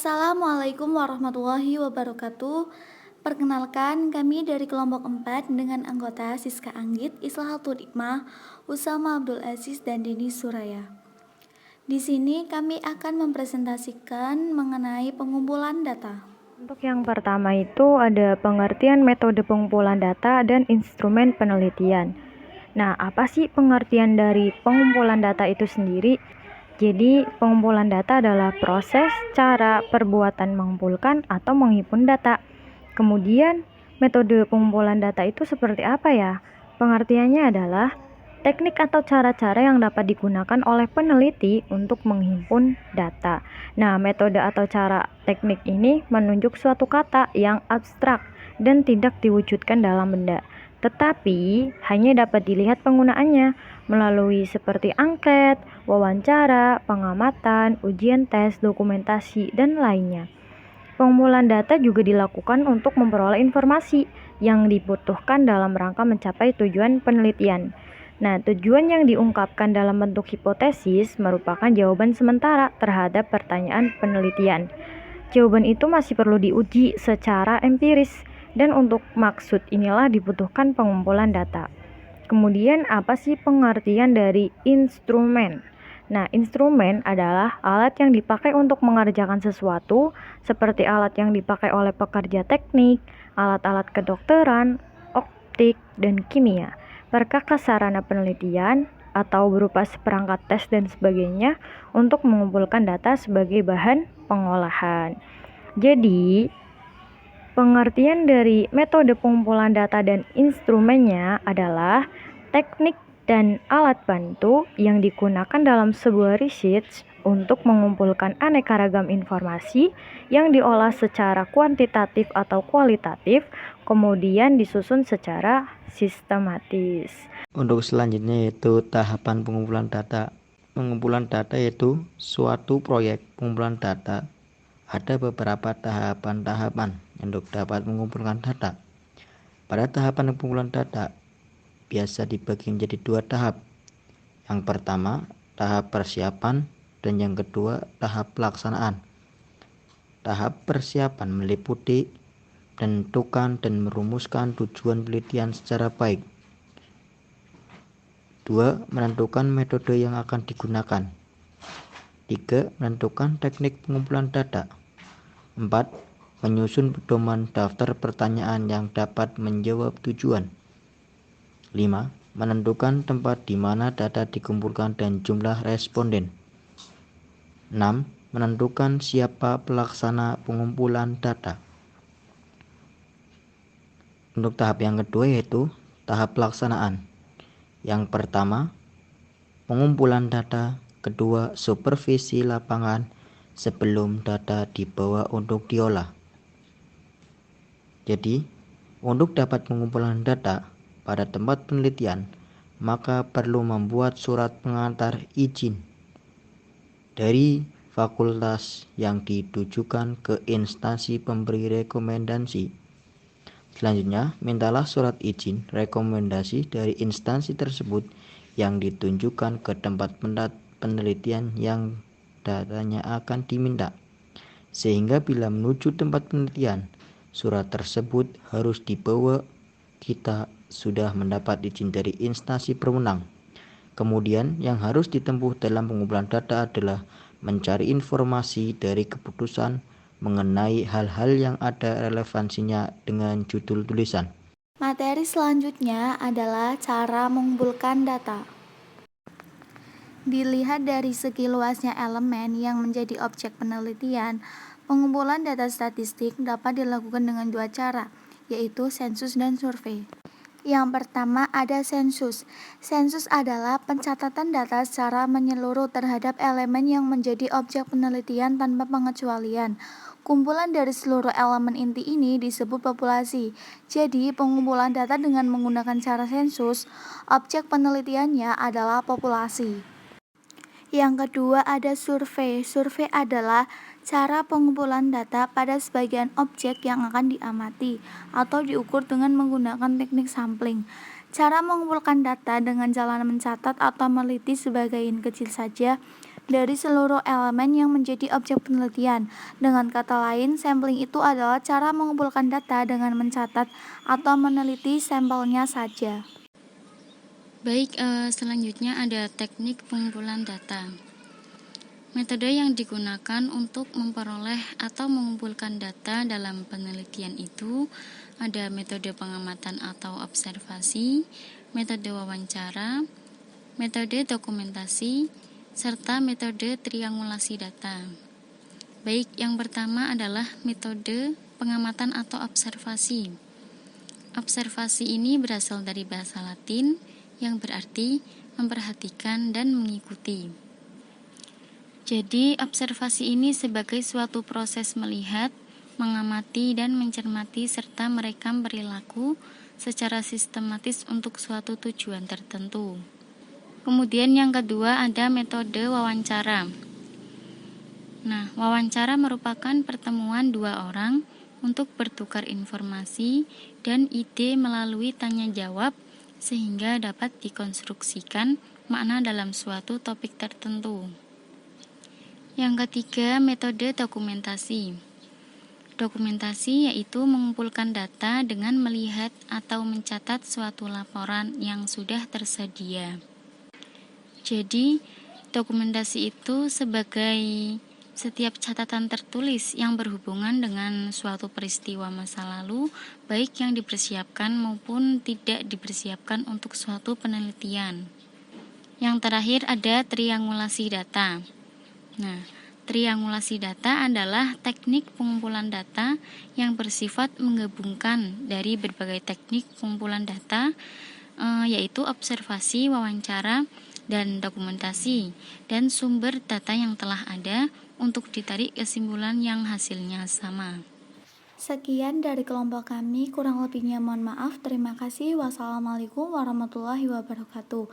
Assalamualaikum warahmatullahi wabarakatuh. Perkenalkan, kami dari kelompok 4 dengan anggota Siska Anggit, Islahatul Hikmah, Usama Abdul Aziz, dan Deni Suraya. Di sini kami akan mempresentasikan mengenai pengumpulan data. Untuk yang pertama itu ada pengertian metode pengumpulan data dan instrumen penelitian. Nah, apa sih pengertian dari pengumpulan data itu sendiri? Jadi, pengumpulan data adalah proses, cara, perbuatan mengumpulkan atau menghimpun data. Kemudian, metode pengumpulan data itu seperti apa ya? Pengertiannya adalah teknik atau cara-cara yang dapat digunakan oleh peneliti untuk menghimpun data. Nah, metode atau cara teknik ini menunjuk suatu kata yang abstrak dan tidak diwujudkan dalam benda, tetapi hanya dapat dilihat penggunaannya melalui seperti angket, wawancara, pengamatan, ujian tes, dokumentasi, dan lainnya. Pengumpulan data juga dilakukan untuk memperoleh informasi yang dibutuhkan dalam rangka mencapai tujuan penelitian. Nah, tujuan yang diungkapkan dalam bentuk hipotesis merupakan jawaban sementara terhadap pertanyaan penelitian. Jawaban itu masih perlu diuji secara empiris, dan untuk maksud inilah dibutuhkan pengumpulan data. Kemudian, apa sih pengertian dari instrumen? Nah, instrumen adalah alat yang dipakai untuk mengerjakan sesuatu, seperti alat yang dipakai oleh pekerja teknik, alat-alat kedokteran, optik, dan kimia. Perkakas sarana penelitian atau berupa seperangkat tes dan sebagainya untuk mengumpulkan data sebagai bahan pengolahan. Jadi, pengertian dari metode pengumpulan data dan instrumennya adalah teknik dan alat bantu yang digunakan dalam sebuah research untuk mengumpulkan aneka ragam informasi yang diolah secara kuantitatif atau kualitatif, kemudian disusun secara sistematis. Untuk selanjutnya yaitu tahapan pengumpulan data. Pengumpulan data yaitu suatu proyek pengumpulan data. Ada beberapa tahapan-tahapan untuk dapat mengumpulkan data. Pada tahapan pengumpulan data biasa dibagi menjadi dua tahap. Yang pertama, tahap persiapan, dan yang kedua, tahap pelaksanaan. Tahap persiapan meliputi menentukan dan merumuskan tujuan penelitian secara baik. 2. Menentukan metode yang akan digunakan. 3. Menentukan teknik pengumpulan data. 4. Menyusun pedoman daftar pertanyaan yang dapat menjawab tujuan. 5. Menentukan tempat di mana data dikumpulkan dan jumlah responden. 6. Menentukan siapa pelaksana pengumpulan data. Untuk tahap yang kedua yaitu tahap pelaksanaan. Yang pertama, pengumpulan data. Kedua, supervisi lapangan sebelum data dibawa untuk diolah. Jadi, untuk dapat pengumpulan data pada tempat penelitian, maka perlu membuat surat pengantar izin dari fakultas yang ditujukan ke instansi pemberi rekomendasi. Selanjutnya, mintalah surat izin rekomendasi dari instansi tersebut yang ditunjukkan ke tempat penelitian yang datanya akan diminta. Sehingga bila menuju tempat penelitian, surat tersebut harus dibawa kita sudah mendapat izin dari instansi berwenang. Kemudian yang harus ditempuh dalam pengumpulan data adalah mencari informasi dari keputusan mengenai hal-hal yang ada relevansinya dengan judul tulisan. Materi selanjutnya adalah cara mengumpulkan data. Dilihat dari segi luasnya elemen yang menjadi objek penelitian, pengumpulan data statistik dapat dilakukan dengan dua cara, yaitu sensus dan survei. Yang pertama ada sensus. Sensus adalah pencatatan data secara menyeluruh terhadap elemen yang menjadi objek penelitian tanpa pengecualian. Kumpulan dari seluruh elemen inti ini disebut populasi. Jadi, pengumpulan data dengan menggunakan cara sensus, objek penelitiannya adalah populasi. Yang kedua ada survei. Survei adalah cara pengumpulan data pada sebagian objek yang akan diamati atau diukur dengan menggunakan teknik sampling. Cara mengumpulkan data dengan jalan mencatat atau meneliti sebagian kecil saja dari seluruh elemen yang menjadi objek penelitian. Dengan kata lain, sampling itu adalah cara mengumpulkan data dengan mencatat atau meneliti sampelnya saja. Baik, selanjutnya ada teknik pengumpulan data. Metode yang digunakan untuk memperoleh atau mengumpulkan data dalam penelitian itu ada metode pengamatan atau observasi, metode wawancara, metode dokumentasi, serta metode triangulasi data. Baik, yang pertama adalah metode pengamatan atau observasi. Observasi ini berasal dari bahasa Latin yang berarti memperhatikan dan mengikuti. Jadi, observasi ini sebagai suatu proses melihat, mengamati, dan mencermati serta merekam perilaku secara sistematis untuk suatu tujuan tertentu. Kemudian yang kedua ada metode wawancara. Nah, wawancara merupakan pertemuan dua orang untuk bertukar informasi dan ide melalui tanya jawab sehingga dapat dikonstruksikan makna dalam suatu topik tertentu. Yang ketiga, metode dokumentasi. Dokumentasi yaitu mengumpulkan data dengan melihat atau mencatat suatu laporan yang sudah tersedia. Jadi, dokumentasi itu sebagai setiap catatan tertulis yang berhubungan dengan suatu peristiwa masa lalu, baik yang dipersiapkan maupun tidak dipersiapkan untuk suatu penelitian. Yang terakhir ada triangulasi data. Nah, triangulasi data adalah teknik pengumpulan data yang bersifat menggabungkan dari berbagai teknik pengumpulan data, yaitu observasi, wawancara, dan dokumentasi, dan sumber data yang telah ada untuk ditarik kesimpulan yang hasilnya sama. Sekian dari kelompok kami, kurang lebihnya mohon maaf. Terima kasih. Wassalamualaikum warahmatullahi wabarakatuh.